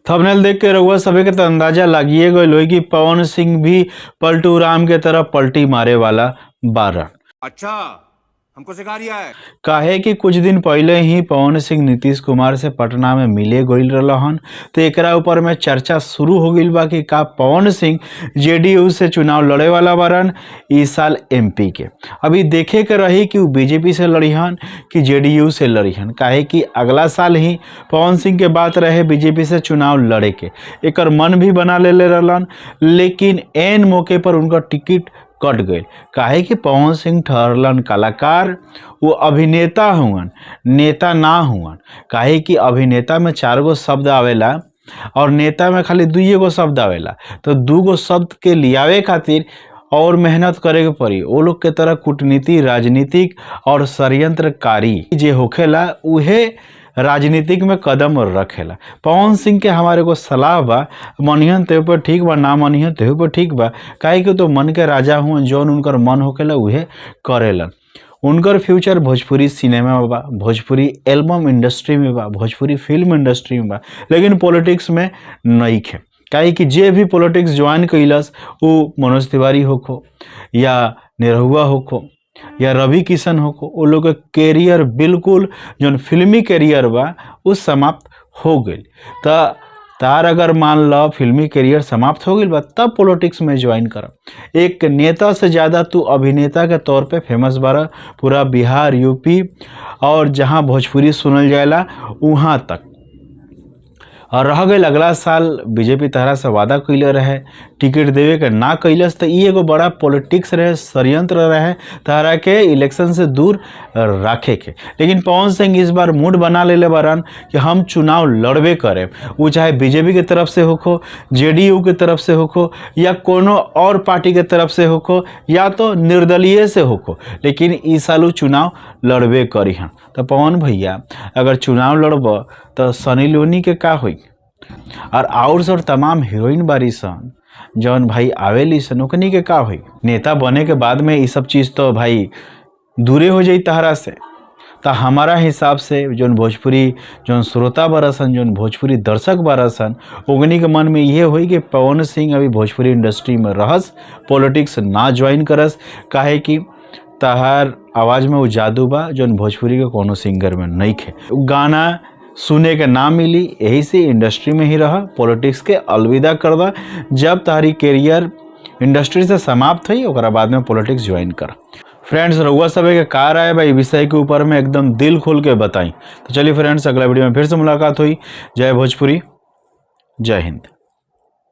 Thumbnail देख के रउआ सभे के तो अंदाजा लागिए गइल होई कि पवन सिंह भी पलटू राम के तरह पलटी मारे वाला बारन। अच्छा, हमको सिखा रिया है। काहे कि कुछ दिन पहले ही पवन सिंह नीतीश कुमार से पटना में मिले गइल रहन, तो एकरा ऊपर में चर्चा शुरू हो गई बा कि का पवन सिंह जेडीयू से चुनाव लड़े वाला बारन इस साल एमपी के। अभी देखे के रही कि वो बीजेपी से लड़ीहन कि जेडीयू से लड़ीहन, काहे कि अगला साल ही पवन सिंह के बात रहे बीजेपी से चुनाव लड़े के। एकर मन भी बना ले रहलन, लेकिन एन मौके पर उनका टिकट कट गई। काहे कि पवन सिंह ठहरलन कलाकार, वो अभिनेता हुअन, नेता ना हुअन। काहे कि अभिनेता में 4 गो शब्द आवेला और नेता में खाली 2 गो शब्द आवेला, तो 2 गो शब्द के लियावे खातिर और मेहनत करे के पड़ी। वो लोग के तरह कूटनीति, राजनीतिक और षड्यंत्रकारी जे होखेला उहे राजनीतिक में कदम रखेला। पवन सिंह के हमारे को सलाह बा, मनिहन ते पर ठीक बा, ना मनिहन ते पर ठीक बा। काहे कि तो मन के राजा हुआ, जौन उनकर मन होखेला उहे करेलन। उनकर फ्यूचर भोजपुरी सिनेमा में बा, भोजपुरी एल्बम इंडस्ट्री में बा, भोजपुरी फिल्म इंडस्ट्री में बा, लेकिन पॉलिटिक्स में नहीं खे। काहे कि जे भी पॉलिटिक्स ज्वाइन कैलस वो मनोज तिवारी होखो या निरहुआ होखो या रवि किशन होखो, वो लोग के कैरियर बिल्कुल जो फिल्मी कैरियर बा वो समाप्त हो गई। तार अगर मान लो फिल्मी कैरियर समाप्त हो गई बा तब पॉलिटिक्स में ज्वाइन कर। एक नेता से ज़्यादा तू अभिनेता के तौर पे फेमस बारा, पूरा बिहार, यूपी और जहाँ भोजपुरी सुनल जाएला वहाँ तक। और रह गई अगला साल बीजेपी तहरा से वादा कैले रहे टिकट देवे के, ना कैलस, तो ये एगो बड़ा पॉलिटिक्स रहे, षड्यंत्र रहे तहरा के इलेक्शन से दूर रखे के। लेकिन पवन सिंह इस बार मूड बना ले बारन कि हम चुनाव लड़बे करें, वो चाहे बीजेपी के तरफ से होखो, जेडीयू के तरफ से होखो या कोनो और पार्टी के तरफ से होखो या तो निर्दलीय से होखो, लेकिन इस साल चुनाव लड़बे करी हन। तो पवन भैया अगर चुनाव लड़ब तो सनी लियोनी के का होई, और तमाम हीरोइन बारी सन जौन भाई आवेली सन ओकनी के का होई। नेता बने के बाद में ये सब चीज़ तो भाई दूरे हो जाई तहरा से। तो हमारा हिसाब से जौन भोजपुरी जौन श्रोता बरसन, जौन भोजपुरी दर्शक बरसन, ओगनी के मन में ये होई कि पवन सिंह अभी भोजपुरी इंडस्ट्री में रहस, पॉलिटिक्स ना ज्वाइन करस। काहे कि तहार आवाज़ में वो जादू बा जौन भोजपुरी के कोनो सिंगर में नहीं खे। गाना सुने के ना मिली, यही से इंडस्ट्री में ही रहा, पॉलिटिक्स के अलविदा कर दा। जब तारी कैरियर इंडस्ट्री से समाप्त हुई ओकरा बाद में पॉलिटिक्स ज्वाइन कर। फ्रेंड्स रउआ सभे के कार आए भाई विषय के ऊपर में एकदम दिल खोल के बताई। तो चलिए फ्रेंड्स अगला वीडियो में फिर से मुलाकात हुई। जय भोजपुरी, जय हिंद।